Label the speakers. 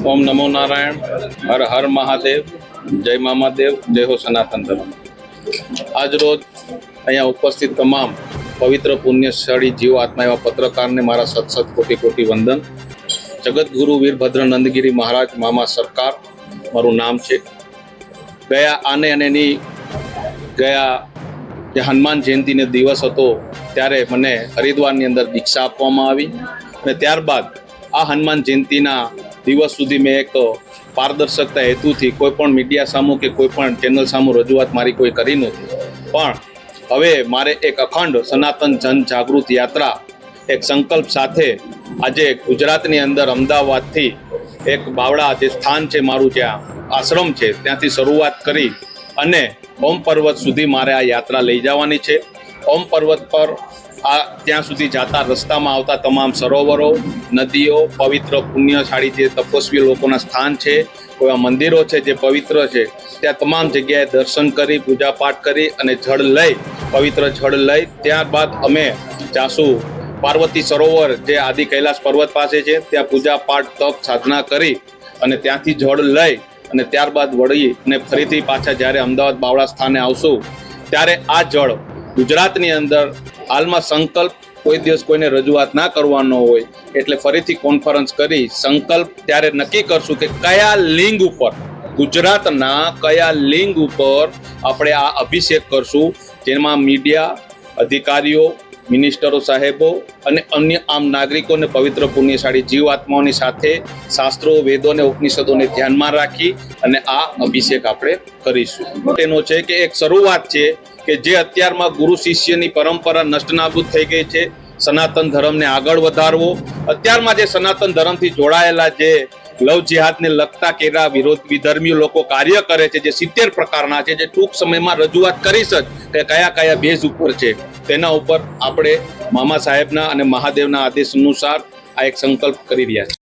Speaker 1: ओम नमो नारायण, हर हर महादेव, जय मामादेव, जय हो सनातन धर्म। आज रोज अहींया उपस्थित तमाम पवित्र पुण्यस्थળી जीव आत्मा एवं पत्रकार ने मारा सत सत कोटि कोटि वंदन। जगतगुरु वीरभद्र नंदगिरी महाराज मामा सरकार मारू नाम है। गया आने अने गया जे हनुमान जयंती ने दिवस हतो त्यारे मने हरिद्वार अंदर दीक्षा आपवामां आवी अने त्यारबाद आ हनुमान जयंतीना दिवस सुधी मैं एक पारदर्शकता हेतु थी कोईपण मीडिया सामू के कोईपण चेनल सामू रजूआत मारी कोई करी नथी, पण हवे मारे एक अखंड सनातन जन जागृत यात्रा एक संकल्प साथे आजे गुजरातनी अंदर अमदावादथी एक बावड़ा जे स्थान छे मारू ज्यां आश्रम छे त्यांथी शरूआत करी अने ओम पर्वत सुधी मारे आ यात्रा लई जवानी छे। ओम पर्वत पर आ त्यां सुधी जाता रस्तामां आवता तमाम सरोवरो, नदीओ, पवित्र पुण्यशाળી जे तपस्वी लोकोना स्थान छे, एवा मंदिरो छे जे पवित्र छे, त्यां तमाम जग्याए दर्शन करी, पूजा पाठ करी अने जळ लई, पवित्र जळ लई त्यारबाद अमे जासु पार्वती सरोवर जे आदि कैलाश पर्वत पासे छे त्यां पूजा पाठ तप साधना करी अने त्यांथी जळ लई अने त्यारबाद वળી अने फरीथी पाछा ज्यारे अमदावाद बावड़ा स्थाने आवशुं त्यारे आ जळ गुजरातनी अंदर हालमां संकल्प कोई दिवस कोईने रजूआत ना करवानो होय एटले फरीथी कॉन्फरन्स करी संकल्प त्यारे नक्की करशुं के कया लिंग उपर गुजरातना कया लिंग उपर आपणे आ अभिषेक करशुं, जेमां मीडिया अधिकारीओ, मिनिस्टरो साहेबो अने अन्य आम नागरिकों ने पवित्र पुण्यशाળી जीव आत्माओनी साथे शास्त्रों, वेदों ने उपनिषदों ने ध्यान में राखी अने आ अभिषेक आपणे करीशुं। तेनो छे के एक शरूआत छे के जे अत्यारमा गुरु शिष्यनी परंपरा नष्टनाबूद थई गई छे, सनातन धर्म ने आगळ वधारवो। अत्यारमा जे सनातन धर्म थी जोड़ायेला जे लव जिहाद ने लगता केरा विधर्मी लोग कार्य करे छे, जे 70 प्रकारना छे, जे टूंक समय में रजूआत करीश के कया कया बेज उपर छे तेना उपर आपणे मामा साहेबना अने महादेवना आदेश अनुसार आ एक संकल्प करी रह्या छे।